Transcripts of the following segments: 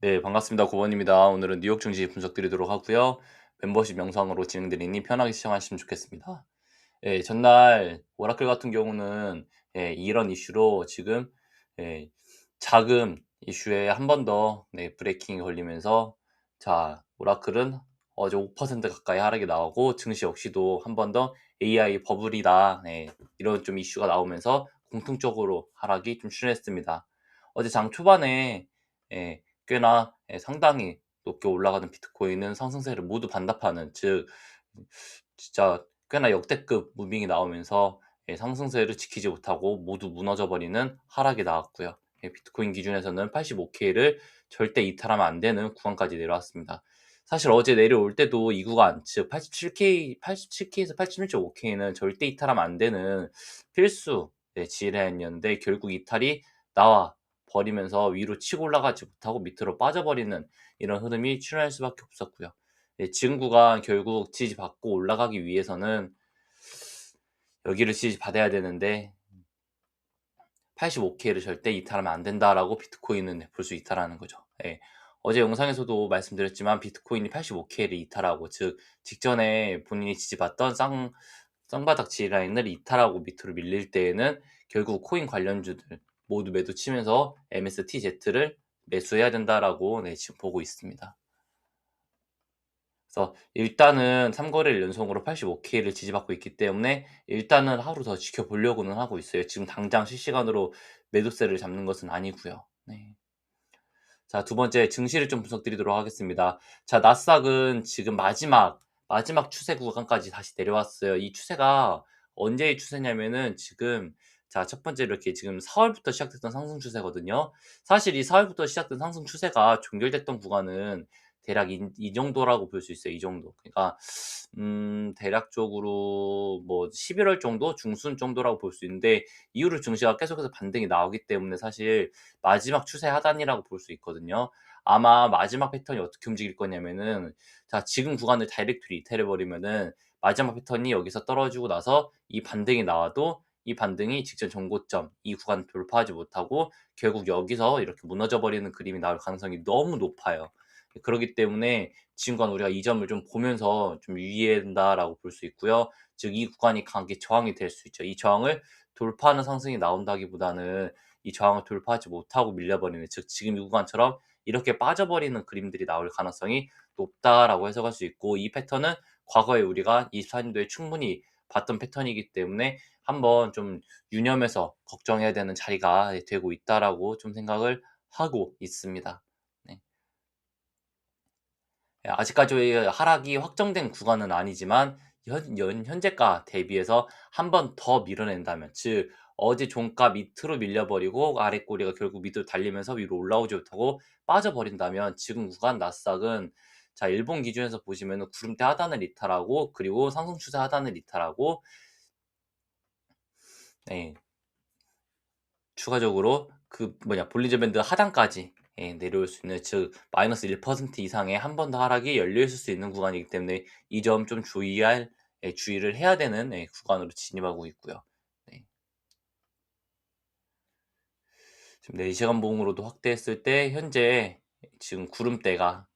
네, 반갑습니다. 고원입니다. 오늘은 뉴욕 증시 분석 드리도록 하고요. 멤버십 영상으로 진행드리니 편하게 시청하시면 좋겠습니다. 예, 전날 오라클 같은 경우는 이런 이슈로 지금 예, 자금 이슈에 한 번 더 브레이킹이 걸리면서 자, 오라클은 어제 5% 가까이 하락이 나오고 증시 역시도 한 번 더 AI 버블이다. 이런 좀 이슈가 나오면서 공통적으로 하락이 좀 심했습니다. 어제 장 초반에 꽤나 상당히 높게 올라가는 비트코인은 상승세를 모두 반납하는, 즉 진짜 꽤나 역대급 무빙이 나오면서 상승세를 지키지 못하고 모두 무너져 버리는 하락이 나왔고요. 비트코인 기준에서는 85K를 절대 이탈하면 안 되는 구간까지 내려왔습니다. 사실 어제 내려올 때도 이 구간, 즉 87K에서 86.5K는 절대 이탈하면 안 되는 필수 지뢰였는데 결국 이탈이 나와 버리면서 위로 치고 올라가지 못하고 밑으로 빠져버리는 이런 흐름이 출현할 수밖에 없었고요. 지금 구간 결국 지지받고 올라가기 위해서는 여기를 지지받아야 되는데 85K를 절대 이탈하면 안 된다라고 비트코인은 볼 수 이탈하는 거죠. 어제 영상에서도 말씀드렸지만 비트코인이 85K를 이탈하고, 즉 직전에 본인이 지지받던 쌍바닥 지라인을 이탈하고 밑으로 밀릴 때에는 결국 코인 관련주들 모두 매도 치면서 MSTZ를 매수해야 된다라고 지금 보고 있습니다. 그래서 일단은 3거래일 연속으로 85K를 지지받고 있기 때문에 일단은 하루 더 지켜보려고는 하고 있어요. 지금 당장 실시간으로 매도세를 잡는 것은 아니고요. 네. 자, 두 번째 증시를 좀 분석드리도록 하겠습니다. 자, 나스닥은 지금 마지막 추세 구간까지 다시 내려왔어요. 이 추세가 언제의 추세냐면은 지금, 자, 첫 번째로 이렇게 지금 4월부터 시작됐던 상승 추세거든요. 사실 이 4월부터 시작된 상승 추세가 종결됐던 구간은 대략 이 정도라고 볼 수 있어요. 이 정도. 그러니까 대략적으로 뭐 11월 정도, 중순 정도라고 볼 수 있는데 이후로 증시가 계속해서 반등이 나오기 때문에 사실 마지막 추세 하단이라고 볼 수 있거든요. 아마 마지막 패턴이 어떻게 움직일 거냐면은, 자, 지금 구간을 다이렉트로 이탈해 버리면은 마지막 패턴이 여기서 떨어지고 나서 이 반등이 나와도 이 반등이 직전 전고점 이 구간 돌파하지 못하고 결국 여기서 이렇게 무너져 버리는 그림이 나올 가능성이 너무 높아요. 그렇기 때문에 지금 구간 우리가 이 점을 좀 보면서 좀 유의해야 된다라고 볼 수 있고요. 즉 이 구간이 강하게 저항이 될 수 있죠. 이 저항을 돌파하는 상승이 나온다기보다는 이 저항을 돌파하지 못하고 밀려버리는, 즉 지금 이 구간처럼 이렇게 빠져버리는 그림들이 나올 가능성이 높다라고 해석할 수 있고, 이 패턴은 과거에 우리가 24년도에 충분히 봤던 패턴이기 때문에 한번 좀 유념해서 걱정해야 되는 자리가 되고 있다라고 좀 생각을 하고 있습니다. 네. 아직까지의 하락이 확정된 구간은 아니지만 현재가 대비해서 한 번 더 밀어낸다면, 즉 어제 종가 밑으로 밀려버리고 아래 꼬리가 결국 밑으로 달리면서 위로 올라오지 못하고 빠져버린다면 지금 구간 나스닥은, 자, 일본 기준에서 보시면은 구름대 하단을 이탈하고 그리고 상승 추세 하단을 이탈하고, 네, 추가적으로 그 볼린저 밴드 하단까지 내려올 수 있는, 즉 마이너스 1% 이상의 한 번 더 하락이 열려 있을 수 있는 구간이기 때문에 이 점 좀 주의를 해야 되는 구간으로 진입하고 있고요. 네. 지금 4시간 봉으로도 확대했을 때 현재 지금 구름대가,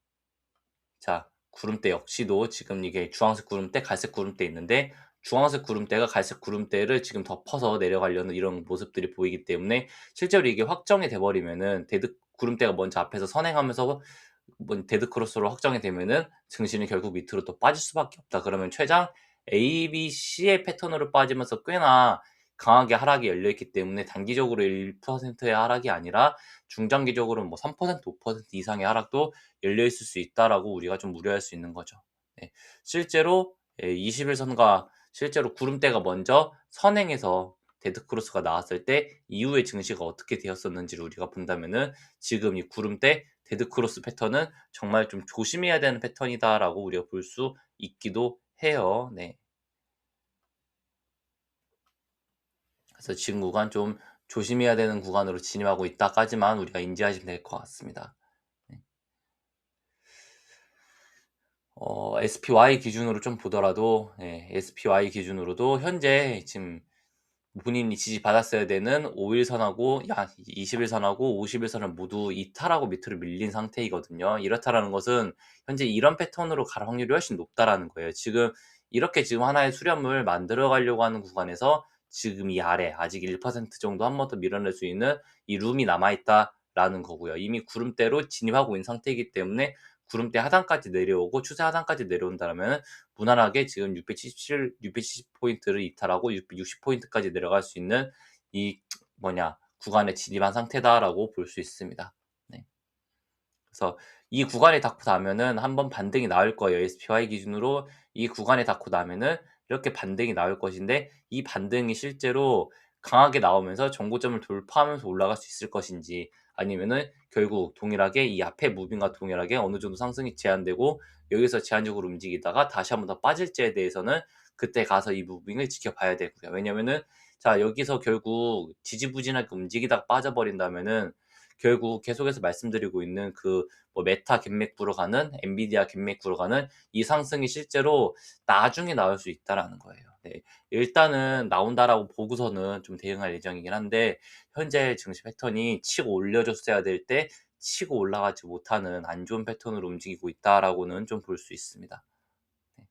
자, 구름대 역시도 지금 이게 주황색 구름대, 갈색 구름대 있는데 주황색 구름대가 갈색 구름대를 지금 덮어서 내려가려는 이런 모습들이 보이기 때문에 실제로 이게 확정이 돼 버리면은 데드 구름대가 먼저 앞에서 선행하면서 데드 크로스로 확정이 되면은 증시는 결국 밑으로 또 빠질 수밖에 없다. 그러면 최장 A, B, C의 패턴으로 빠지면서 꽤나 강하게 하락이 열려 있기 때문에 단기적으로 1%의 하락이 아니라 중장기적으로 뭐 3%, 5% 이상의 하락도 열려 있을 수 있다라고 우리가 좀 우려할 수 있는 거죠. 네. 실제로 20일선과 실제로 구름대가 먼저 선행해서 데드 크로스가 나왔을 때 이후에 증시가 어떻게 되었었는지를 우리가 본다면은 지금 이 구름대 데드 크로스 패턴은 정말 좀 조심해야 되는 패턴이다라고 우리가 볼 수 있기도 해요. 네. 그래서 지금 구간 좀 조심해야 되는 구간으로 진입하고 있다까지만 우리가 인지하시면 될 것 같습니다. 네. SPY 기준으로 좀 보더라도, SPY 기준으로도 현재 지금 본인이 지지받았어야 되는 5일선하고 20일선하고 50일선을 모두 이탈하고 밑으로 밀린 상태이거든요. 이렇다라는 것은 현재 이런 패턴으로 갈 확률이 훨씬 높다라는 거예요. 지금 이렇게 지금 하나의 수렴을 만들어 가려고 하는 구간에서 지금 이 아래 아직 1% 정도 한 번 더 밀어낼 수 있는 이 룸이 남아 있다라는 거고요. 이미 구름대로 진입하고 있는 상태이기 때문에 구름대 하단까지 내려오고 추세 하단까지 내려온다라면 무난하게 지금 670 포인트를 이탈하고 660 포인트까지 내려갈 수 있는 이 구간에 진입한 상태다라고 볼 수 있습니다. 네. 그래서 이 구간에 닿고 나면은 한번 반등이 나올 거예요. SPY 기준으로 이 구간에 닿고 나면은 이렇게 반등이 나올 것인데, 이 반등이 실제로 강하게 나오면서 정고점을 돌파하면서 올라갈 수 있을 것인지, 아니면은 결국 동일하게 이 앞에 무빙과 동일하게 어느 정도 상승이 제한되고 여기서 제한적으로 움직이다가 다시 한번 더 빠질지에 대해서는 그때 가서 이 무빙을 지켜봐야 되고요. 왜냐면은 자, 여기서 결국 지지부진하게 움직이다가 빠져버린다면은 결국 계속해서 말씀드리고 있는 그 메타 갭맥 구로 가는, 엔비디아 갭맥구로 가는 이 상승이 실제로 나중에 나올 수 있다라는 거예요. 네. 일단은 나온다라고 보고서는 좀 대응할 예정이긴 한데, 현재 증시 패턴이 치고 올려줬어야 될 때 치고 올라가지 못하는 안 좋은 패턴으로 움직이고 있다라고는 좀 볼 수 있습니다. 네.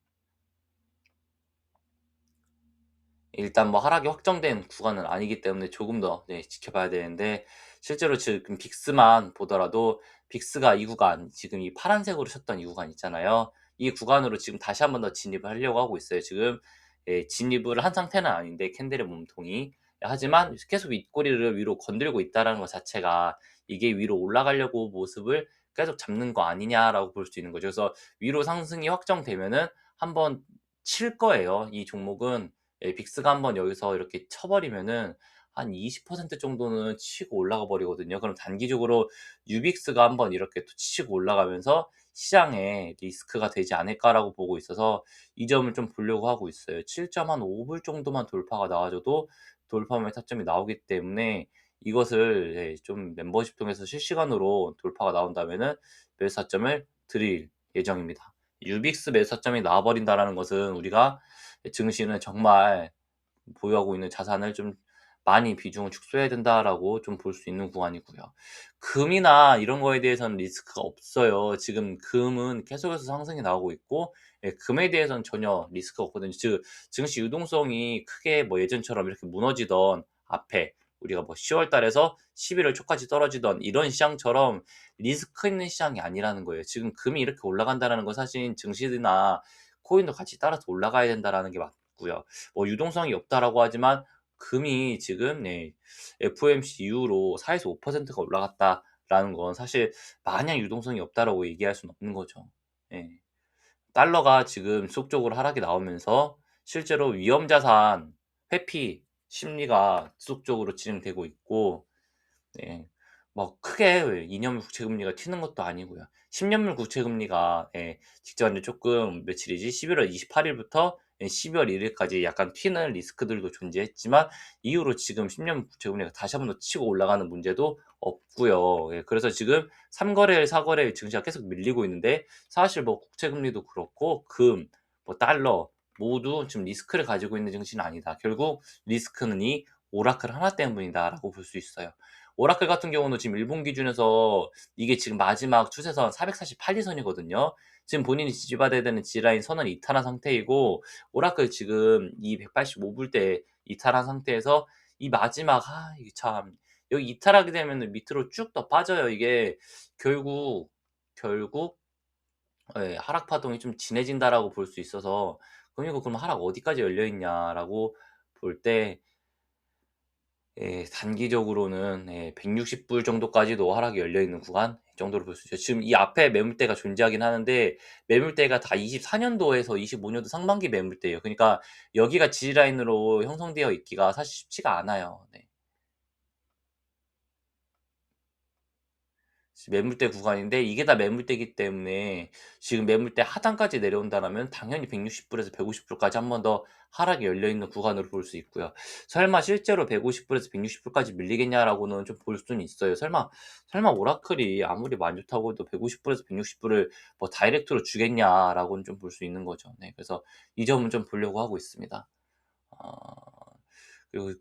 일단 하락이 확정된 구간은 아니기 때문에 조금 더 지켜봐야 되는데, 실제로 지금 빅스만 보더라도 빅스가 이 구간, 지금 이 파란색으로 쳤던 이 구간 있잖아요. 이 구간으로 지금 다시 한번 더 진입을 하려고 하고 있어요. 지금 진입을 한 상태는 아닌데 캔들의 몸통이, 하지만 계속 윗꼬리를 위로 건들고 있다는 것 자체가 이게 위로 올라가려고 모습을 계속 잡는 거 아니냐라고 볼 수 있는 거죠. 그래서 위로 상승이 확정되면은 한번 칠 거예요. 이 종목은 빅스가 한번 여기서 이렇게 쳐버리면은 한 20% 정도는 치고 올라가 버리거든요. 그럼 단기적으로 유빅스가 한번 이렇게 또 치고 올라가면서 시장에 리스크가 되지 않을까라고 보고 있어서 이 점을 좀 보려고 하고 있어요. 7.5불 정도만 돌파가 나와줘도 돌파면 타점이 나오기 때문에 이것을 좀 멤버십 통해서 실시간으로 돌파가 나온다면은 매수 타점을 드릴 예정입니다. 유빅스 매수 타점이 나와버린다라는 것은 우리가 증시는 정말 보유하고 있는 자산을 좀 많이 비중을 축소해야 된다라고 좀 볼 수 있는 구간이고요. 금이나 이런 거에 대해서는 리스크가 없어요. 지금 금은 계속해서 상승이 나오고 있고, 금에 대해서는 전혀 리스크가 없거든요. 즉 증시 유동성이 크게 예전처럼 이렇게 무너지던 앞에 우리가 10월 달에서 11월 초까지 떨어지던 이런 시장처럼 리스크 있는 시장이 아니라는 거예요. 지금 금이 이렇게 올라간다는 건 사실 증시나 코인도 같이 따라서 올라가야 된다라는 게 맞고요. 유동성이 없다라고 하지만 금이 지금 FOMC 이후로 4에서 5%가 올라갔다라는 건 사실 마냥 유동성이 없다라고 얘기할 수는 없는 거죠. 예. 달러가 지금 지속적으로 하락이 나오면서 실제로 위험 자산 회피 심리가 지속적으로 진행되고 있고, 네. 크게 2년물 국채 금리가 튀는 것도 아니고요. 10년물 국채 금리가 직전에 조금 며칠이지? 11월 28일부터 12월 1일까지 약간 튀는 리스크들도 존재했지만 이후로 지금 10년물 국채 금리가 다시 한번 더 치고 올라가는 문제도 없고요. 그래서 지금 3거래일, 4거래일 증시가 계속 밀리고 있는데, 사실 국채 금리도 그렇고 금, 달러 모두 지금 리스크를 가지고 있는 증시는 아니다. 결국 리스크는 이 오라클 하나 때문이다라고 볼 수 있어요. 오라클 같은 경우는 지금 일본 기준에서 이게 지금 마지막 추세선 448일선이거든요. 지금 본인이 지지받아야 되는 G라인 선을 이탈한 상태이고, 오라클 지금 이 185불대 이탈한 상태에서 이 마지막 이게 참 여기 이탈하게 되면은 밑으로 쭉 더 빠져요. 이게 결국 하락 파동이 좀 진해진다라고 볼 수 있어서, 그럼 하락 어디까지 열려 있냐라고 볼때 단기적으로는 160불 정도까지도 하락이 열려 있는 구간 정도로 볼 수 있죠. 지금 이 앞에 매물대가 존재하긴 하는데 매물대가 다 24년도에서 25년도 상반기 매물대예요. 그러니까 여기가 지지라인으로 형성되어 있기가 사실 쉽지가 않아요. 네. 매물대 구간인데 이게 다 매물대이기 때문에 지금 매물대 하단까지 내려온다라면 당연히 160불에서 150불까지 한 번 더 하락이 열려 있는 구간으로 볼 수 있고요. 설마 실제로 150불에서 160불까지 밀리겠냐라고는 좀 볼 수는 있어요. 설마 오라클이 아무리 안 좋다고 해도 150불에서 160불을 다이렉트로 주겠냐라고는 좀 볼 수 있는 거죠. 네. 그래서 이 점은 좀 보려고 하고 있습니다. 어 그리고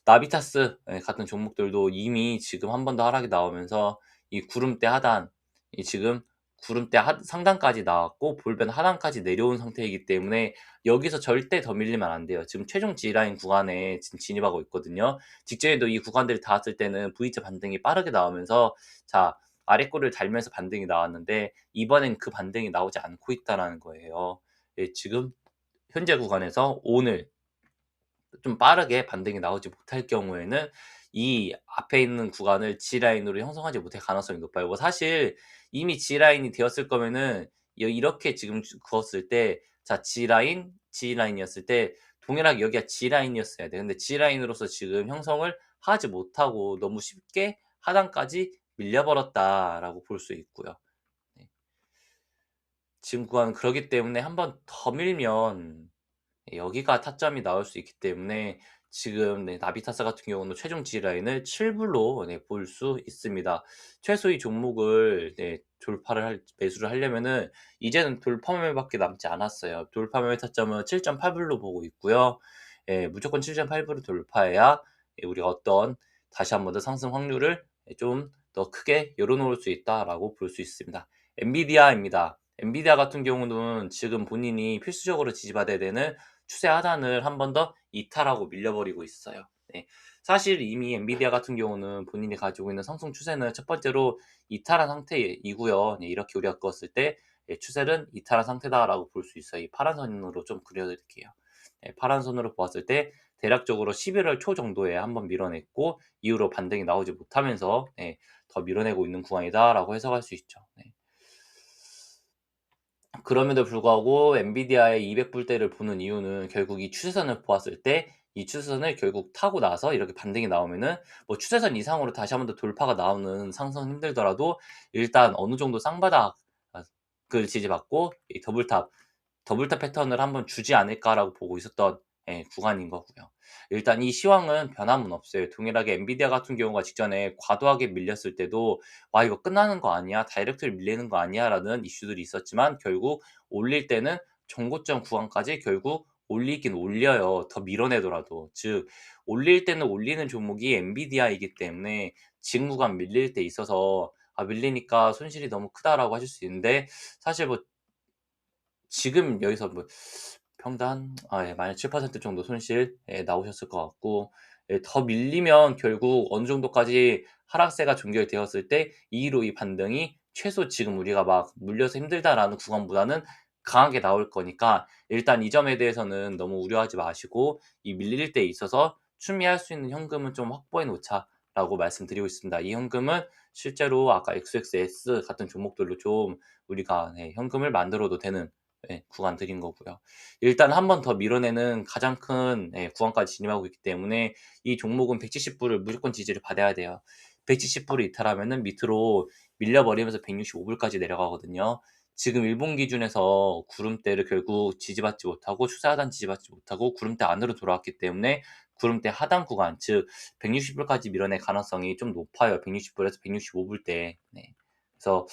나비타스 같은 종목들도 이미 지금 한 번 더 하락이 나오면서 이 구름대 하단, 이 지금 구름대 상단까지 나왔고 볼펜 하단까지 내려온 상태이기 때문에 여기서 절대 더 밀리면 안 돼요. 지금 최종 G라인 구간에 지금 진입하고 있거든요. 직전에도 이 구간들이 닿았을 때는 V자 반등이 빠르게 나오면서 자 아래 꼬리를 달면서 반등이 나왔는데 이번엔 그 반등이 나오지 않고 있다라는 거예요. 예, 지금 현재 구간에서 오늘 좀 빠르게 반등이 나오지 못할 경우에는 이 앞에 있는 구간을 G라인으로 형성하지 못할 가능성이 높아요. 뭐 사실 이미 G라인이 되었을 거면은 이렇게 지금 그었을 때 자 G라인이었을 때 동일하게 여기가 G라인이었어야 돼. 근데 G라인으로서 지금 형성을 하지 못하고 너무 쉽게 하단까지 밀려버렸다라고 볼 수 있고요. 네. 지금 구간은 그러기 때문에 한번 더 밀면 여기가 타점이 나올 수 있기 때문에 지금 나비타스 같은 경우는 최종 G라인을 7 불로 볼 수 있습니다. 최소 이 종목을 돌파를 매수를 하려면은 이제는 돌파 매매밖에 남지 않았어요. 돌파 매매 타점은 7.8 불로 보고 있고요. 예, 무조건 7.8 불을 돌파해야 우리가 어떤 다시 한 번 더 상승 확률을 좀 더 크게 열어놓을 수 있다라고 볼 수 있습니다. 엔비디아입니다. 엔비디아 같은 경우는 지금 본인이 필수적으로 지지받아야 되는 추세 하단을 한 번 더 이탈하고 밀려버리고 있어요. 네. 사실 이미 엔비디아 같은 경우는 본인이 가지고 있는 상승 추세는 첫 번째로 이탈한 상태이고요. 네, 이렇게 우리가 그었을 때 추세는 이탈한 상태다라고 볼 수 있어요. 이 파란 선으로 좀 그려드릴게요. 네, 파란 선으로 보았을 때 대략적으로 11월 초 정도에 한번 밀어냈고 이후로 반등이 나오지 못하면서 더 밀어내고 있는 구간이다라고 해석할 수 있죠. 네. 그럼에도 불구하고 엔비디아의 200불대를 보는 이유는 결국 이 추세선을 보았을 때 이 추세선을 결국 타고 나서 이렇게 반등이 나오면은 뭐 추세선 이상으로 다시 한번 더 돌파가 나오는 상승은 힘들더라도 일단 어느 정도 쌍바닥 그 지지받고 이 더블탑 패턴을 한번 주지 않을까라고 보고 있었던 구간인 거고요. 일단 이 시황은 변함은 없어요. 동일하게 엔비디아 같은 경우가 직전에 과도하게 밀렸을 때도 '와 이거 끝나는 거 아니야? 다이렉트로 밀리는 거 아니야?'라는 이슈들이 있었지만 결국 올릴 때는 정고점 구간까지 결국 올리긴 올려요, 더 밀어내더라도. 즉 올릴 때는 올리는 종목이 엔비디아이기 때문에 지금 구간 밀릴 때 있어서 '아 밀리니까 손실이 너무 크다.'라고 하실 수 있는데 사실 뭐 지금 여기서 뭐 평단 만약 7% 정도 손실 나오셨을 것 같고 더 밀리면 결국 어느 정도까지 하락세가 종결되었을 때 이후로 이 반등이 최소 지금 우리가 막 '물려서 힘들다.'라는 구간보다는 강하게 나올 거니까 일단 이 점에 대해서는 너무 우려하지 마시고 이 밀릴 때 있어서 '추미할 수 있는 현금은 좀 확보해 놓자.'라고 말씀드리고 있습니다. 이 현금은 실제로 아까 XXS 같은 종목들로 좀 우리가 현금을 만들어도 되는 구간들인 거고요. 일단 한 번 더 밀어내는 가장 큰 구간까지 진입하고 있기 때문에 이 종목은 170 불을 무조건 지지를 받아야 돼요. 170 불을 이탈하면은 밑으로 밀려버리면서 165 불까지 내려가거든요. 지금 일본 기준에서 구름대를 결국 지지받지 못하고 추세 하단 지지받지 못하고 구름대 안으로 돌아왔기 때문에 구름대 하단 구간 즉 160 불까지 밀어낼 가능성이 좀 높아요. 160 불에서 165 불대. 네. 그래서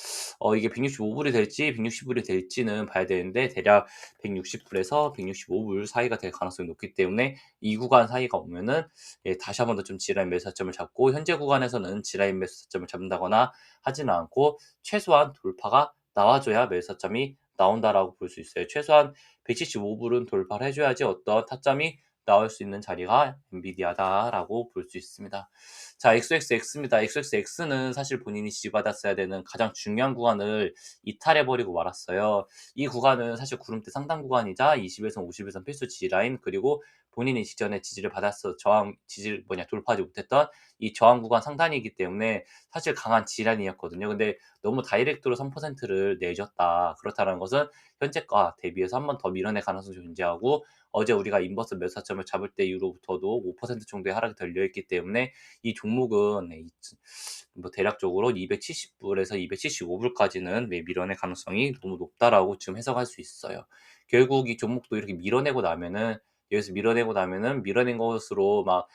이게 165 불이 될지 160 불이 될지는 봐야 되는데 대략 160 불에서 165불 사이가 될 가능성이 높기 때문에 이 구간 사이가 오면은 다시 한번 더 좀 G라인 매수 타점을 잡고 현재 구간에서는 G라인 매수 타점을 잡는다거나 하지는 않고 최소한 돌파가 나와줘야 매수 타점이 나온다라고 볼 수 있어요. 최소한 175 불은 돌파를 해줘야지 어떤 타점이 나올 수 있는 자리가 엔비디아다라고 볼 수 있습니다. 자, XXX입니다. XXX는 사실 본인이 지지받았어야 되는 가장 중요한 구간을 이탈해버리고 말았어요. 이 구간은 사실 구름대 상단 구간이자 20일선, 50일선 필수 지지라인 그리고 본인이 직전에 지지를 받았어 지지를 돌파하지 못했던 이 저항 구간 상단이기 때문에 사실 강한 지지라인이었거든요. 근데 너무 다이렉트로 3%를 내줬다. 그렇다는 것은 현재가 대비해서 한 번 더 밀어낼 가능성이 존재하고 어제 우리가 인버스 매수타점을 잡을 때 이후로부터도 5% 정도의 하락이 들려있기 때문에 이 종목은 뭐 대략적으로 270불에서 275불까지는 밀어낼 가능성이 너무 높다라고 지금 해석할 수 있어요. 결국 이 종목도 이렇게 밀어내고 나면은 여기서 밀어내고 나면은 밀어낸 것으로 막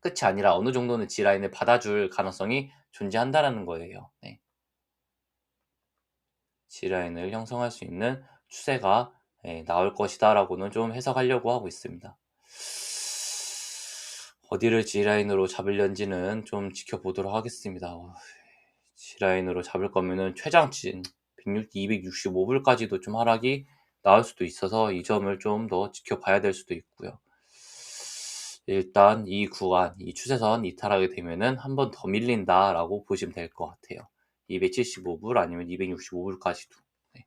끝이 아니라 어느 정도는 G라인을 받아줄 가능성이 존재한다라는 거예요. 네. G라인을 형성할 수 있는 추세가 나올 것이다라고는 좀 해석하려고 하고 있습니다. 어디를 G라인으로 잡을런지는 좀 지켜보도록 하겠습니다. G라인으로 잡을 거면은 최장친 265불까지도 좀 하락이 나올 수도 있어서 이 점을 좀 더 지켜봐야 될 수도 있고요. 일단 이 구간, 이 추세선 이탈하게 되면은 한 번 더 밀린다라고 보시면 될 것 같아요. 275불 아니면 265불까지도. 네.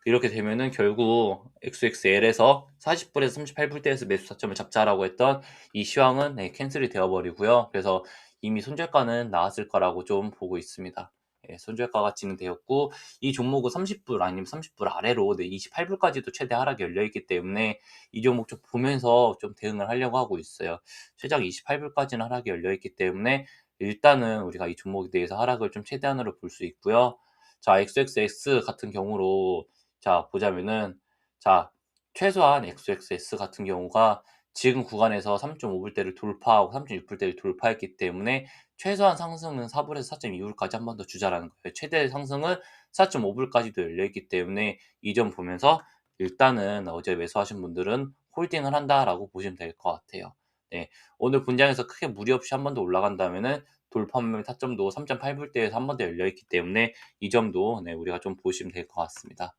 이렇게 되면은 결국 XXL에서 40불에서 38불대에서 매수 타점을 잡자라고 했던 이 시황은 캔슬이 되어 버리고요. 그래서 이미 손절가는 나왔을 거라고 좀 보고 있습니다. 손절가가 진행되었고 이 종목은 30불 아니면 30불 아래로 28불까지도 최대 하락이 열려 있기 때문에 이 종목 좀 보면서 좀 대응을 하려고 하고 있어요. 최장 28불까지는 하락이 열려 있기 때문에 일단은 우리가 이 종목에 대해서 하락을 좀 최대한으로 볼 수 있고요. 자, XXX 같은 경우로 자, 보자면은 자, 최소한 XXS 같은 경우가 지금 구간에서 3.5불대를 돌파하고 3.6불대를 돌파했기 때문에 최소한 상승은 4불에서 4.2불까지 한 번 더 주자라는 거예요. 최대 상승은 4.5불까지도 열려 있기 때문에 이 점 보면서 일단은 어제 매수하신 분들은 홀딩을 한다라고 보시면 될 것 같아요. 네. 오늘 분장에서 크게 무리 없이 한 번 더 올라간다면은 돌파 매매 타점도 3.8불대에서 한 번 더 열려 있기 때문에 이 점도 우리가 좀 보시면 될 것 같습니다.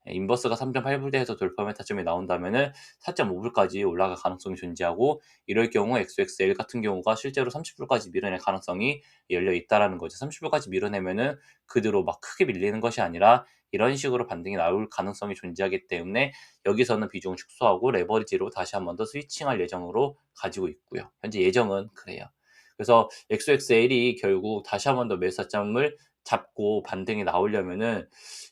인버스가 3.8불대에서 돌파 메타점이 나온다면은 4.5불까지 올라갈 가능성이 존재하고 이럴 경우 XXL 같은 경우가 실제로 30불까지 밀어낼 가능성이 열려 있다라는 거죠. 30불까지 밀어내면은 그대로 막 크게 밀리는 것이 아니라 이런 식으로 반등이 나올 가능성이 존재하기 때문에 여기서는 비중을 축소하고 레버리지로 다시 한 번 더 스위칭할 예정으로 가지고 있고요. 현재 예정은 그래요. 그래서 XXL이 결국 다시 한 번 더 매수점을 잡고 반등이 나오려면은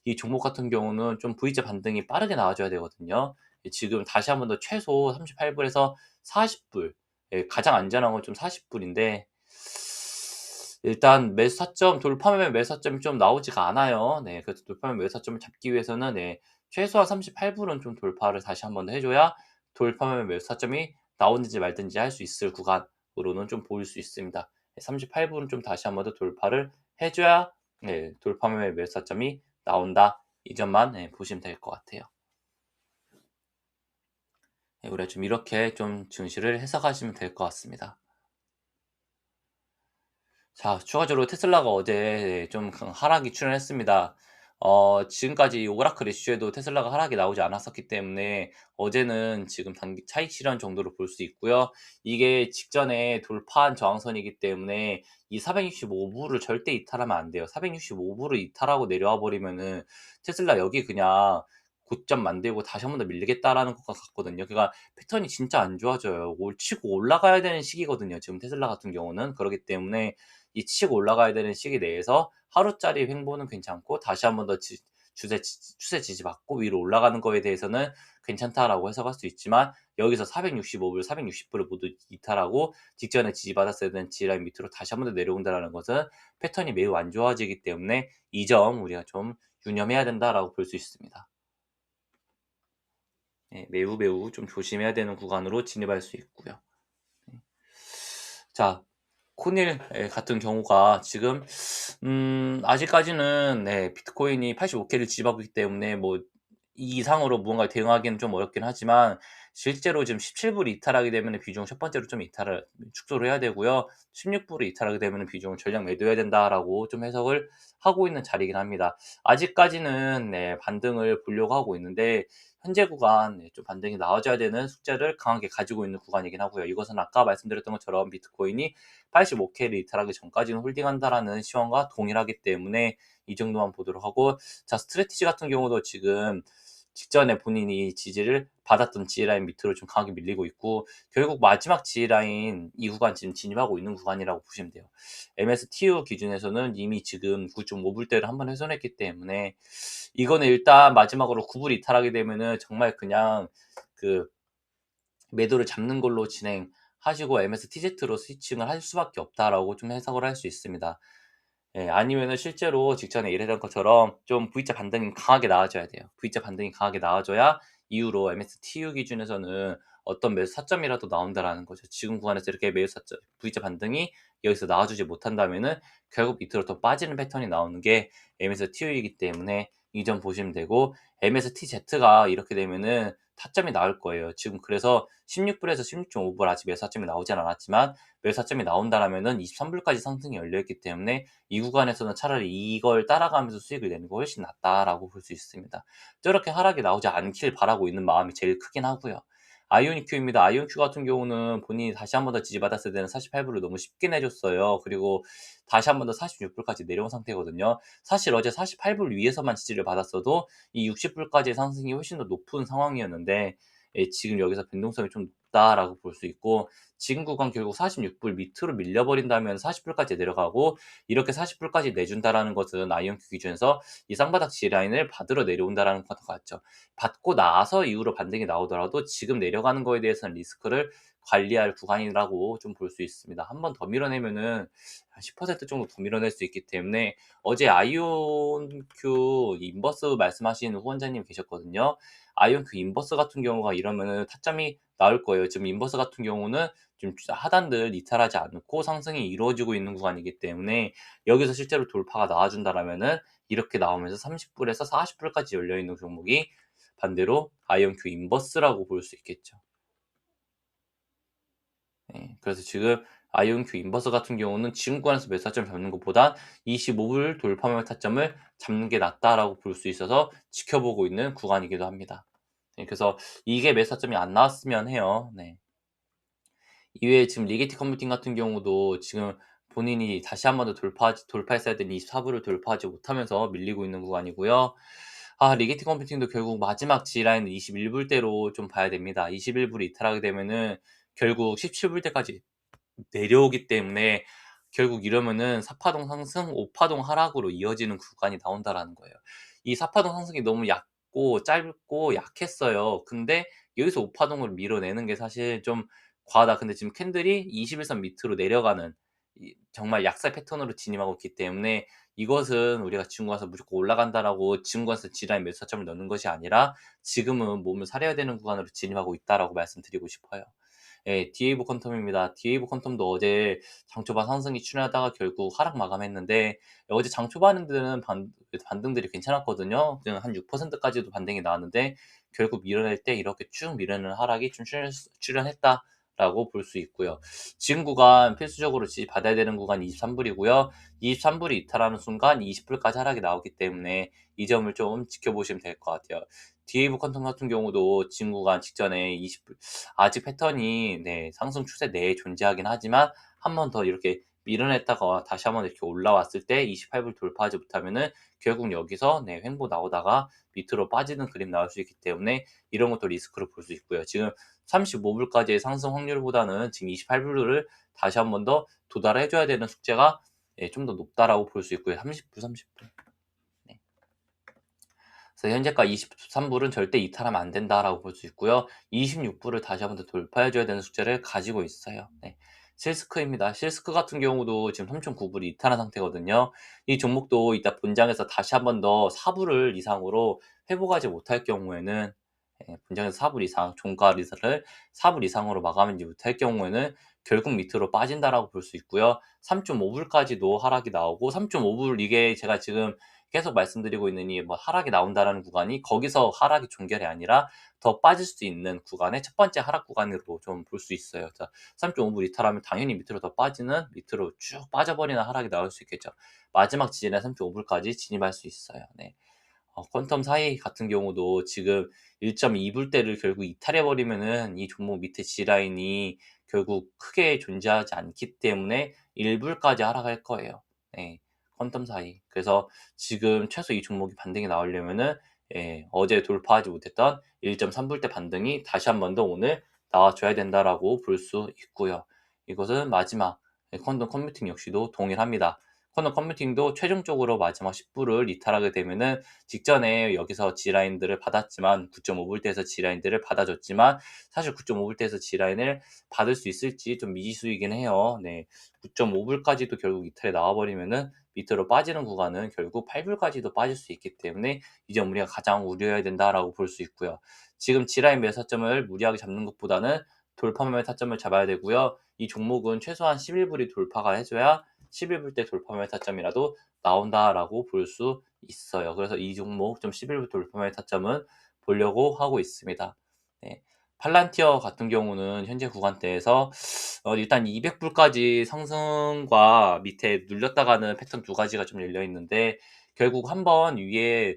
이 종목 같은 경우는 좀 V자 반등이 빠르게 나와줘야 되거든요. 지금 다시 한 번 더 최소 38불에서 40불, 가장 안전한 건 좀 40불인데 일단 매수타점 돌파면 매수타점이 좀 나오지가 않아요. 네, 그래서 돌파면 매수타점을 잡기 위해서는 최소한 38불은 좀 돌파를 다시 한 번 더 해줘야 돌파면 매수타점이 나오는지 말든지 할 수 있을 구간으로는 좀 보일 수 있습니다. 38불은 좀 다시 한 번 더 돌파를 해줘야 돌파면 매수타점이 나온다. 이 점만 보시면 될 것 같아요. 우리가 좀 이렇게 좀 증시를 해석하시면 될 것 같습니다. 자, 추가적으로 테슬라가 어제 좀 하락이 출현했습니다. 지금까지 오라클 이슈에도 테슬라가 하락이 나오지 않았었기 때문에 어제는 지금 단기 차익 실현 정도로 볼 수 있고요. 이게 직전에 돌파한 저항선이기 때문에 이 465불을 절대 이탈하면 안 돼요. 465불을 이탈하고 내려와 버리면은 테슬라 여기 그냥 고점 만들고 다시 한 번 더 밀리겠다라는 것 같거든요. 그러니까 패턴이 진짜 안 좋아져요. 치고 올라가야 되는 시기거든요. 지금 테슬라 같은 경우는. 그렇기 때문에 이 치고 올라가야 되는 시기 내에서 하루짜리 횡보는 괜찮고 다시 한 번 더 추세 지지받고 위로 올라가는 거에 대해서는 괜찮다라고 해석할 수 있지만 여기서 465불, 460불을 모두 이탈하고 직전에 지지받았어야 되는 지라인 밑으로 다시 한 번 더 내려온다는 것은 패턴이 매우 안 좋아지기 때문에 이 점 우리가 좀 유념해야 된다라고 볼 수 있습니다. 매우 좀 조심해야 되는 구간으로 진입할 수 있고요. 자, 코닐 같은 경우가 지금 아직까지는 비트코인이 85K를 지지하고 있기 때문에 뭐 이 이상으로 무언가를 대응하기는 좀 어렵긴 하지만 실제로 지금 17불 이탈하게 되면 비중을 첫 번째로 좀 이탈을 축소를 해야 되고요. 16불을 이탈하게 되면 비중을 전량 매도해야 된다라고 좀 해석을 하고 있는 자리이긴 합니다. 아직까지는 반등을 보려고 하고 있는데 현재 구간 좀 반등이 나와줘야 되는 숙제를 강하게 가지고 있는 구간이긴 하고요. 이것은 아까 말씀드렸던 것처럼 비트코인이 85K를 이탈하기 전까지는 홀딩한다라는 시황과 동일하기 때문에 이 정도만 보도록 하고 자, 스트레티지 같은 경우도 지금 직전에 본인이 지지를 받았던 지지라인 밑으로 좀 강하게 밀리고 있고 결국 마지막 지지라인 이 구간 지금 진입하고 있는 구간이라고 보시면 돼요. MSTU 기준에서는 이미 지금 9.5불대를 한번 훼손했기 때문에 이거는 일단 마지막으로 9불 이탈하게 되면은 정말 그냥 그 매도를 잡는 걸로 진행하시고 MSTZ로 스위칭을 할 수밖에 없다라고 좀 해석을 할 수 있습니다. 아니면은 실제로 직전에 일했던 것처럼 좀 V자 반등이 강하게 나와줘야 돼요. V자 반등이 강하게 나와줘야 이후로 MSTU 기준에서는 어떤 매수 사점이라도 나온다라는 거죠. 지금 구간에서 이렇게 매수 사점, V자 반등이 여기서 나와주지 못한다면은 결국 밑으로 더 빠지는 패턴이 나오는 게 MSTU이기 때문에 이 점 보시면 되고 MSTZ가 이렇게 되면은 타점이 나올 거예요. 지금 그래서 16불에서 16.5불 아직 매수타점이 나오진 않았지만 매수타점이 나온다라면은 23불까지 상승이 열려 있기 때문에 이 구간에서는 차라리 이걸 따라가면서 수익을 내는 게 훨씬 낫다라고 볼 수 있습니다. 저렇게 하락이 나오지 않길 바라고 있는 마음이 제일 크긴 하고요. 아이오닉큐입니다. 아이오닉큐 같은 경우는 본인이 다시 한 번 더 지지받았을 때는 48불을 너무 쉽게 내줬어요. 그리고 다시 한 번 더 46불까지 내려온 상태거든요. 사실 어제 48불 위에서만 지지를 받았어도 이 60불까지의 상승이 훨씬 더 높은 상황이었는데 지금 여기서 변동성이 좀 높다라고 볼 수 있고 지금 구간 결국 46불 밑으로 밀려버린다면 40불까지 내려가고 이렇게 40불까지 내준다라는 것은 아이온큐 기준에서 이 쌍바닥 G라인을 받으러 내려온다라는 것과 같죠. 받고 나서 이후로 반등이 나오더라도 지금 내려가는 거에 대해서는 리스크를 관리할 구간이라고 좀 볼 수 있습니다. 한 번 더 밀어내면은 한 10% 정도 더 밀어낼 수 있기 때문에 어제 아이온큐 인버스 말씀하시는 후원자님 계셨거든요. 아이온큐 인버스 같은 경우가 이러면은 타점이 나올 거예요. 지금 인버스 같은 경우는 좀 하단들 이탈하지 않고 상승이 이루어지고 있는 구간이기 때문에 여기서 실제로 돌파가 나와준다라면은 이렇게 나오면서 30불에서 40불까지 열려 있는 종목이 반대로 아이온큐 인버스라고 볼 수 있겠죠. 예. 그래서 지금 아이온큐 인버스 같은 경우는 지금 구간에서 매수 타점 잡는 것보다 25불 돌파 타점을 잡는 게 낫다라고 볼 수 있어서 지켜보고 있는 구간이기도 합니다. 네, 그래서 이게 매수 타점이 안 나왔으면 해요. 네. 이외에 지금 리게티 컴퓨팅 같은 경우도 지금 본인이 다시 한 번 더 돌파했어야 되는 24불을 돌파하지 못하면서 밀리고 있는 구간이고요. 리게티 컴퓨팅도 결국 마지막 G라인 21불대로 좀 봐야 됩니다. 21불이 이탈하게 되면은 결국 17불대까지 내려오기 때문에 결국 이러면은 4파동 상승, 5파동 하락으로 이어지는 구간이 나온다라는 거예요. 이 4파동 상승이 너무 얕고 짧고 약했어요. 근데 여기서 5파동을 밀어내는 게 사실 좀 과하다. 근데 지금 캔들이 21선 밑으로 내려가는 정말 약세 패턴으로 진입하고 있기 때문에 이것은 우리가 지금 가서 무조건 올라간다라고 지금 가서 지라인 매수점을 넣는 것이 아니라 지금은 몸을 사려야 되는 구간으로 진입하고 있다라고 말씀드리고 싶어요. 예, 디에이브 퀀텀입니다. 디에이브 퀀텀도 어제 장 초반 상승이 출현하다가 결국 하락 마감했는데 어제 장 초반에는 반등들이 괜찮았거든요. 그냥 한 6%까지도 반등이 나왔는데 결국 밀어낼 때 이렇게 쭉 밀어내는 하락이 좀 출현했다라고 볼 수 있고요. 지금 구간 필수적으로 지지받아야 되는 구간 23불이고요. 23불이 이탈하는 순간 20불까지 하락이 나오기 때문에 이 점을 좀 지켜보시면 될 것 같아요. 디에이브 퀀텀 같은 경우도 지금 구간 직전에 20불 아직 패턴이 네, 상승 추세 내에 존재하긴 하지만 한 번 더 이렇게 밀어냈다가 다시 한번 이렇게 올라왔을 때 28불 돌파하지 못하면은 결국 여기서 네, 횡보 나오다가 밑으로 빠지는 그림 나올 수 있기 때문에 이런 것도 리스크로 볼 수 있고요. 지금 35불까지의 상승 확률보다는 지금 28불을 다시 한번 더 도달해 줘야 되는 숙제가 예, 좀 더 높다라고 볼 수 있고요. 30불, 30불. 네. 그래서 현재가 23불은 절대 이탈하면 안 된다라고 볼 수 있고요. 26불을 다시 한번 더 돌파해 줘야 되는 숙제를 가지고 있어요. 네. 실스크입니다. 실스크 같은 경우도 지금 3.9불이 이탈한 상태거든요. 이 종목도 이따 본장에서 다시 한번 더 4불을 이상으로 회복하지 못할 경우에는 예, 본장에서 4불 이상 종가 리스를 4불 이상으로 마감하지 못할 경우에는 결국 밑으로 빠진다라고 볼 수 있고요. 3.5불까지도 하락이 나오고 3.5불 이게 제가 지금 계속 말씀드리고 있는 이 뭐 하락이 나온다라는 구간이 거기서 하락이 종결이 아니라 더 빠질 수 있는 구간의 첫 번째 하락 구간으로 좀 볼 수 있어요. 자, 3.5불 이탈하면 당연히 밑으로 더 빠지는 밑으로 쭉 빠져버리는 하락이 나올 수 있겠죠. 마지막 지지는 3.5불까지 진입할 수 있어요. 네. 퀀텀 사이 같은 경우도 지금 1.2불대를 결국 이탈해 버리면은 이 종목 밑에 G라인이 결국 크게 존재하지 않기 때문에 1불까지 하락할 거예요. 네. 퀀텀 사이. 그래서 지금 최소 이 종목이 반등이 나오려면은 예, 어제 돌파하지 못했던 1.3불대 반등이 다시 한 번 더 오늘 나와줘야 된다라고 볼 수 있고요. 이것은 마지막 퀀텀 컴퓨팅 역시도 동일합니다. 퀀텀 컴퓨팅도 최종적으로 마지막 10불을 이탈하게 되면은 직전에 여기서 G라인들을 받았지만 9.5불대에서 G라인들을 받아줬지만 사실 9.5불대에서 G라인을 받을 수 있을지 좀 미지수이긴 해요. 네. 9.5불까지도 결국 이탈에 나와버리면은 밑으로 빠지는 구간은 결국 8불까지도 빠질 수 있기 때문에 이 점 우리가 가장 우려해야 된다라고 볼 수 있고요. 지금 G라인 매사점을 무리하게 잡는 것보다는 돌파매매 타점을 잡아야 되고요. 이 종목은 최소한 11불이 돌파가 해줘야 11불대 돌파매매 타점이라도 나온다라고 볼 수 있어요. 그래서 이 종목 좀 11불 돌파매매 타점은 보려고 하고 있습니다. 네. 팔란티어 같은 경우는 현재 구간대에서 일단 200 불까지 상승과 밑에 눌렸다가는 패턴 두 가지가 좀 열려 있는데 결국 한번 위에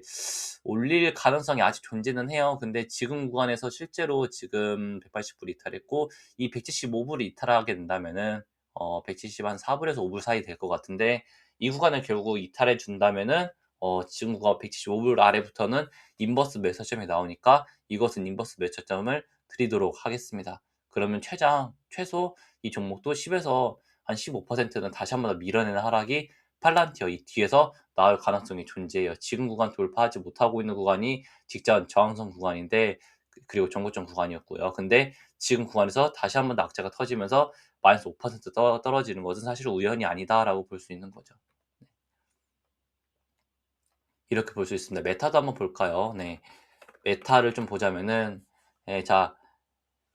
올릴 가능성이 아직 존재는 해요. 근데 지금 구간에서 실제로 지금 180 불 이탈했고 이 175 불이 이탈하게 된다면은 170 한 4 불에서 5불 사이 될 것 같은데 이 구간을 결국 이탈해 준다면은 지금 구간 175불 아래부터는 인버스 매수점이 나오니까 이것은 인버스 매수점을 드리도록 하겠습니다. 그러면 최소 이 종목도 10에서 한 15%는 다시 한번 더 밀어내는 하락이 팔란티어 이 뒤에서 나올 가능성이 존재해요. 지금 구간 돌파하지 못하고 있는 구간이 직전 저항선 구간인데 그리고 정고점 구간이었고요. 근데 지금 구간에서 다시 한번 더 악재가 터지면서 마이너스 5% 떨어지는 것은 사실 우연이 아니다라고 볼 수 있는 거죠. 이렇게 볼 수 있습니다. 메타도 한번 볼까요? 네. 메타를 좀 보자면은 자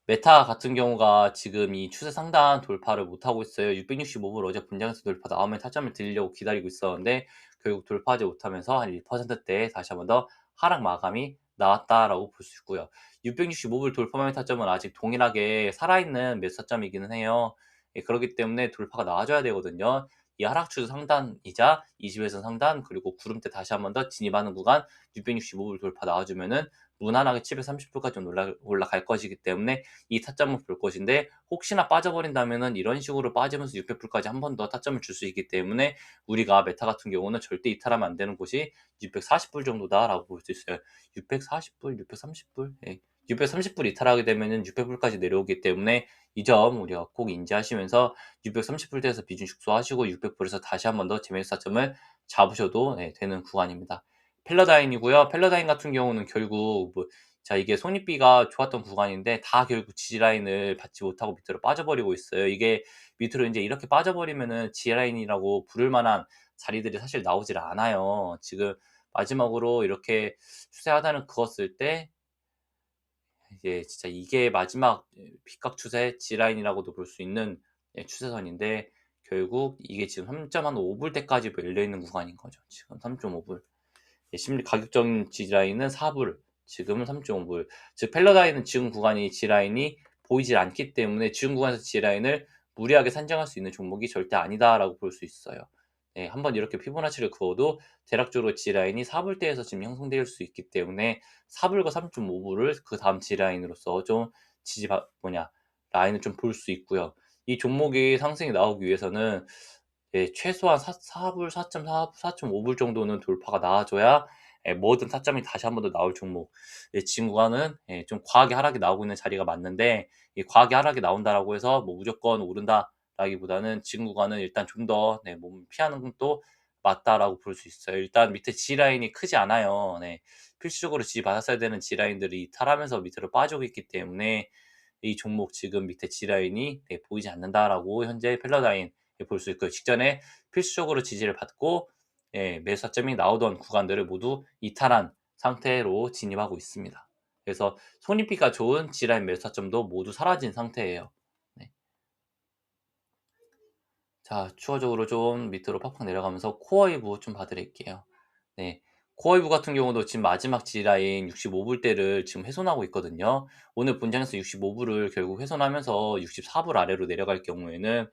메타 같은 경우가 지금 이 추세 상단 돌파를 못하고 있어요. 665불 어제 분장에서 돌파 나오면 타점을 드리려고 기다리고 있었는데 결국 돌파하지 못하면서 한 1%대에 다시 한번 더 하락 마감이 나왔다라고 볼 수 있고요. 665불 돌파 매매 타점은 아직 동일하게 살아있는 매수 타점이기는 해요. 예, 그렇기 때문에 돌파가 나와줘야 되거든요. 이 하락 추세 상단이자 20일선 상단 그리고 구름대 다시 한번 더 진입하는 구간 665불 돌파 나와주면은 무난하게 730불까지 올라갈 것이기 때문에 이 타점을 볼 것인데 혹시나 빠져버린다면은 이런 식으로 빠지면서 600불까지 한 번 더 타점을 줄 수 있기 때문에 우리가 메타 같은 경우는 절대 이탈하면 안 되는 곳이 640불 정도다라고 볼 수 있어요. 640불, 630불, 예. 630불 이탈하게 되면은 600불까지 내려오기 때문에 이 점 우리가 꼭 인지하시면서 630불대에서 비중 축소하시고 600불에서 다시 한 번 더 재매수 타점을 잡으셔도 되는 구간입니다. 펠러다인이고요. 펠러다인 같은 경우는 결국 자 이게 손익비가 좋았던 구간인데 다 결국 지지라인을 받지 못하고 밑으로 빠져버리고 있어요. 이게 밑으로 인제 이렇게 빠져버리면은 지지라인이라고 부를 만한 자리들이 사실 나오질 않아요. 지금 마지막으로 이렇게 추세 하단을 그었을 때 이게 진짜 이게 마지막 빗각 추세 지라인이라고도 볼 수 있는 추세선인데 결국 이게 지금 3.5 불대까지 열려 있는 구간인 거죠. 지금 3.5 불. 심리 가격적인 지라인은 4 불, 지금은 3.5 불. 즉 펠러다인은 지금 구간이 지라인이 보이질 않기 때문에 지금 구간에서 지라인을 무리하게 산정할 수 있는 종목이 절대 아니다라고 볼 수 있어요. 네, 한번 이렇게 피보나치를 그어도 대략적으로 지라인이 4 불대에서 지금 형성될 수 있기 때문에 4 불과 3.5 불을 그다음 지라인으로서 좀 지지 라인을 좀 볼 수 있고요. 이 종목이 상승이 나오기 위해서는 최소한 4불, 4.4, 4.5불 정도는 돌파가 나와줘야 뭐든 타점이 다시 한 번 더 나올 종목. 지금 구간은 좀 과하게 하락이 나오고 있는 자리가 맞는데 이 과하게 하락이 나온다라고 해서 뭐 무조건 오른다라기보다는 지금 구간은 일단 좀 더 몸 피하는 것도 맞다라고 볼 수 있어요. 일단 밑에 G라인이 크지 않아요. 네. 필수적으로 지지받았어야 되는 G라인들이 이탈하면서 밑으로 빠지고 있기 때문에 이 종목 지금 밑에 G라인이 보이지 않는다라고 현재 펠러다인 볼 수 있고요. 직전에 필수적으로 지지를 받고 매수 타점이 나오던 구간들을 모두 이탈한 상태로 진입하고 있습니다. 그래서 손익비가 좋은 G라인 매수 타점도 모두 사라진 상태예요. 네. 자, 추가적으로 좀 밑으로 팍팍 내려가면서 코어이브 좀 봐 드릴게요. 네. 코어이브 같은 경우도 지금 마지막 G라인 65불대를 지금 훼손하고 있거든요. 오늘 본장에서 65불을 결국 훼손하면서 64불 아래로 내려갈 경우에는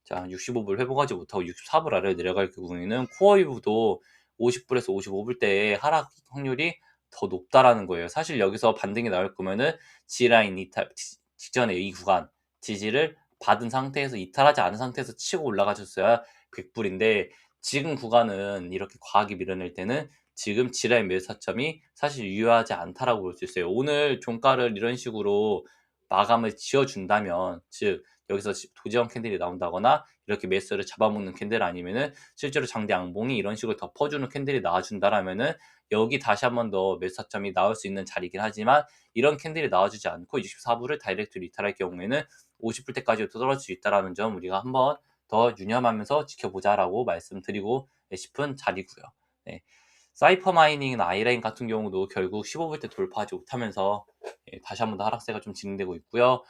자 65불 회복하지 못하고 64불 아래로 내려갈 경우에는 코어이브도 50불에서 55불대의 하락 확률이 더 높다라는 거예요. 사실 여기서 반등이 나올 거면은 G라인 이탈 직전에 이 구간 지지를 받은 상태에서 이탈하지 않은 상태에서 치고 올라가셨어야 100불인데 지금 구간은 이렇게 과하게 밀어낼 때는 지금 G라인 매수 타점이 사실 유효하지 않다라고 볼 수 있어요. 오늘 종가를 이런 식으로 마감을 지어 준다면 즉 여기서 도지형 캔들이 나온다거나 이렇게 매수를 잡아먹는 캔들 아니면은 실제로 장대 양봉이 이런 식으로 덮어주는 캔들이 나와준다라면은 여기 다시 한 번 더 매수 타점이 나올 수 있는 자리이긴 하지만 이런 캔들이 나와주지 않고 24불을 다이렉트로 이탈할 경우에는 50불대까지 떨어질 수 있다는 점 우리가 한번 더 유념하면서 지켜보자라고 말씀드리고 싶은 자리고요. 네. 사이퍼 마이닝이나 아이라인 같은 경우도 결국 15불대 돌파하지 못하면서 다시 한 번 더 하락세가 좀 진행되고 있고요.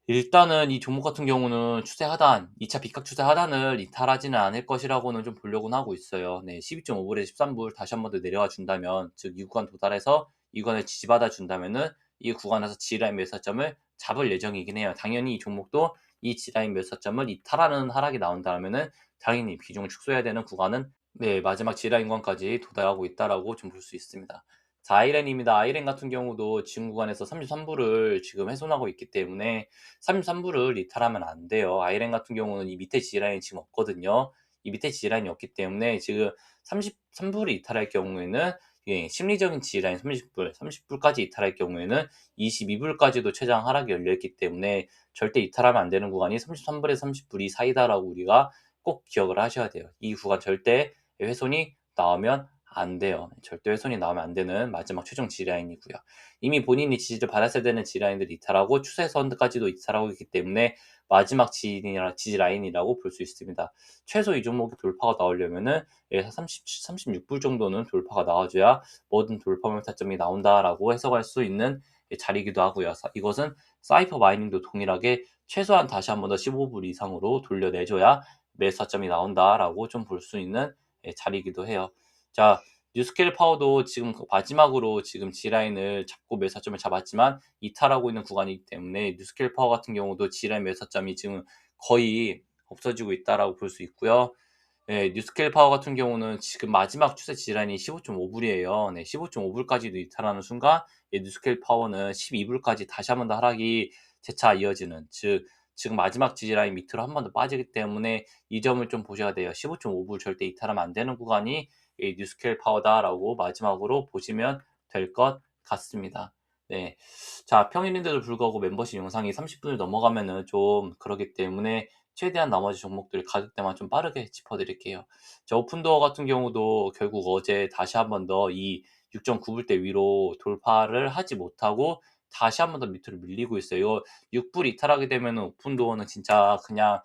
일단은 이 종목 같은 경우는 추세 하단, 2차 빗각 추세 하단을 이탈하지는 않을 것이라고는 좀 보려고는 하고 있어요. 네, 12.5불에서 13불 다시 한 번 더 내려와 준다면, 즉 이 구간 도달해서 이 구간을 지지받아 준다면은 이 구간에서 G라인 매수점을 잡을 예정이긴 해요. 당연히 이 종목도 이 G라인 매수점을 이탈하는 하락이 나온다면은 당연히 비중을 축소해야 되는 구간은 네, 마지막 G라인권까지 도달하고 있다라고 좀 볼 수 있습니다. 자, 아이렌입니다. 아이렌 같은 경우도 지금 구간에서 33불을 지금 훼손하고 있기 때문에 33불을 이탈하면 안 돼요. 아이렌 같은 경우는 이 밑에 G라인이 지금 없거든요. 이 밑에 G라인이 없기 때문에 지금 33불을 이탈할 경우에는 예, 심리적인 G라인 30불, 30불까지 이탈할 경우에는 22불까지도 최장 하락이 열려있기 때문에 절대 이탈하면 안 되는 구간이 33불에서 30불 이 사이다라고 우리가 꼭 기억을 하셔야 돼요. 이 구간 절대 훼손이 나오면 안 돼요. 절대 훼손이 나오면 안 되는 마지막 최종 G라인이고요. 이미 본인이 지지를 받았어야 되는 G라인들을 이탈하고 추세선까지도 이탈하고 있기 때문에 마지막 G라인이라고 볼 수 있습니다. 최소 이 종목이 돌파가 나오려면은 36불 정도는 돌파가 나와줘야 모든 돌파 매타점이 나온다라고 해석할 수 있는 자리이기도 하고요. 이것은 사이퍼 마이닝도 동일하게 최소한 다시 한 번 더 15불 이상으로 돌려내줘야 매수타점이 나온다라고 좀 볼 수 있는 자리이기도 해요. 자, 뉴스케일 파워도 지금 마지막으로 지금 G라인을 잡고 매수타점을 잡았지만 이탈하고 있는 구간이기 때문에 뉴스케일 파워 같은 경우도 G라인 매수타점이 지금 거의 없어지고 있다라고 볼 수 있고요. 네, 뉴스케일 파워 같은 경우는 지금 마지막 추세 G라인이 15.5불이에요. 네, 15.5불까지도 이탈하는 순간 뉴스케일 파워는 12불까지 다시 한 번 더 하락이 재차 이어지는 즉 지금 마지막 지지라인 밑으로 한 번 더 빠지기 때문에 이 점을 좀 보셔야 돼요. 15.5불 절대 이탈하면 안 되는 구간이 이 뉴스케일 파워다라고 마지막으로 보시면 될 것 같습니다. 네. 자, 평일인데도 불구하고 멤버십 영상이 30분을 넘어가면은 좀 그러기 때문에 최대한 나머지 종목들 가격대만 좀 빠르게 짚어드릴게요. 자, 오픈도어 같은 경우도 결국 어제 다시 한 번 더 이 6.9불대 위로 돌파를 하지 못하고 다시 한 번 더 밑으로 밀리고 있어요. 이거 6불 이탈하게 되면 오픈도어는 진짜 그냥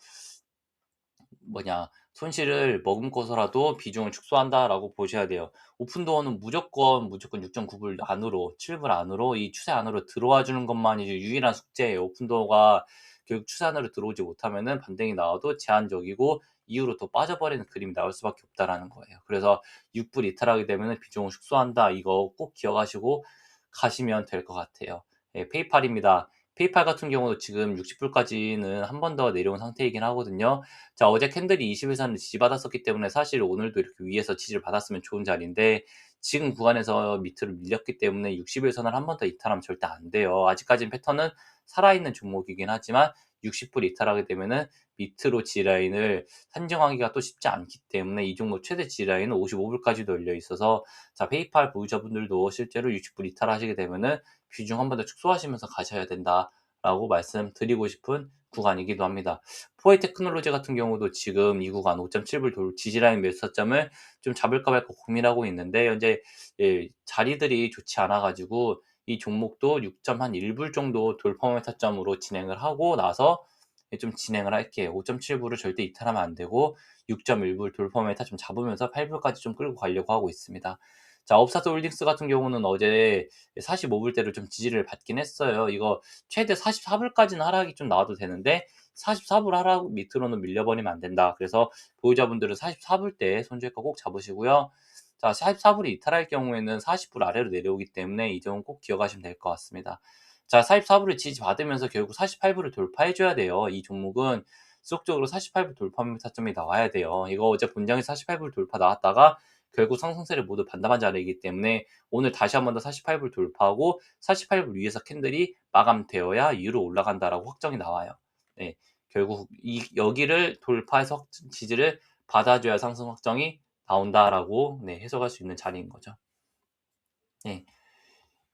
손실을 머금고서라도 비중을 축소한다라고 보셔야 돼요. 오픈도어는 무조건 6.9불 안으로, 7불 안으로 이 추세 안으로 들어와 주는 것만이 이제 유일한 숙제예요. 오픈도어가 결국 추세 안으로 들어오지 못하면은 반등이 나와도 제한적이고 이후로 또 빠져버리는 그림이 나올 수밖에 없다라는 거예요. 그래서 6불 이탈하게 되면은 비중을 축소한다. 이거 꼭 기억하시고 가시면 될 것 같아요. 예, 페이팔입니다. 페이팔 같은 경우도 지금 60불까지는 한 번 더 내려온 상태이긴 하거든요. 자, 어제 캔들이 20에서는 지지받았었기 때문에 사실 오늘도 이렇게 위에서 지지를 받았으면 좋은 자리인데 지금 구간에서 밑으로 밀렸기 때문에 60에서는 한 번 더 이탈하면 절대 안 돼요. 아직까지는 패턴은 살아있는 종목이긴 하지만 60불 이탈하게 되면은 밑으로 G라인을 산정하기가 또 쉽지 않기 때문에 이 종목 최대 G라인은 55불까지도 열려 있어서 자, 페이팔 보유자분들도 실제로 60불 이탈하시게 되면은 비중 한 번 더 축소하시면서 가셔야 된다라고 말씀드리고 싶은 구간이기도 합니다. 포웨이 테크놀로지 같은 경우도 지금 이 구간 5.7불 지지라인 매수점을 좀 잡을까 말까 고민하고 있는데 현재 예, 자리들이 좋지 않아 가지고 이 종목도 6.1불 정도 돌파 매타점으로 진행을 하고 나서 예, 좀 진행을 할게요. 5.7불을 절대 이탈하면 안 되고 6.1불 돌파 매타 좀 잡으면서 8불까지 좀 끌고 가려고 하고 있습니다. 자, 업사스 홀딩스 같은 경우는 어제 45불대로 좀 지지를 받긴 했어요. 이거 최대 44불까지는 하락이 좀 나와도 되는데 44불 하락 밑으로는 밀려버리면 안 된다. 그래서 보유자분들은 44불대 손절가 꼭 잡으시고요. 자, 44불이 이탈할 경우에는 40불 아래로 내려오기 때문에 이 점은 꼭 기억하시면 될 것 같습니다. 자, 44불을 지지받으면서 결국 48불을 돌파해줘야 돼요. 이 종목은 지속적으로 48불 돌파 타점이 나와야 돼요. 이거 어제 본장에 48불 돌파 나왔다가 결국 상승세를 모두 반납한 자리이기 때문에 오늘 다시 한 번 더 48불 돌파하고 48불 위에서 캔들이 마감되어야 위로 올라간다라고 확정이 나와요. 네, 결국 여기를 돌파해서 지지를 받아줘야 상승 확정이 나온다라고 네, 해석할 수 있는 자리인 거죠. 네.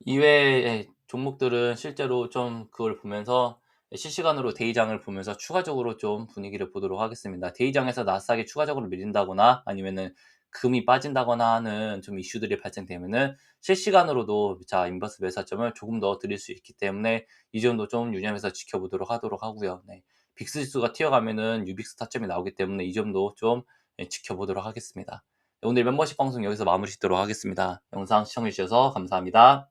이외의 종목들은 실제로 좀 그걸 보면서 실시간으로 데이장을 보면서 추가적으로 좀 분위기를 보도록 하겠습니다. 데이장에서 나스닥이 추가적으로 밀린다거나 아니면은 금이 빠진다거나 하는 좀 이슈들이 발생되면은 실시간으로도 자, 인버스 매수점을 조금 더 드릴 수 있기 때문에 이 점도 좀 유념해서 지켜보도록 하도록 하고요. 네. 빅스 지수가 튀어가면은 유빅스 타점이 나오기 때문에 이 점도 좀 지켜보도록 하겠습니다. 오늘 멤버십 방송 여기서 마무리 짓도록 하겠습니다. 영상 시청해주셔서 감사합니다.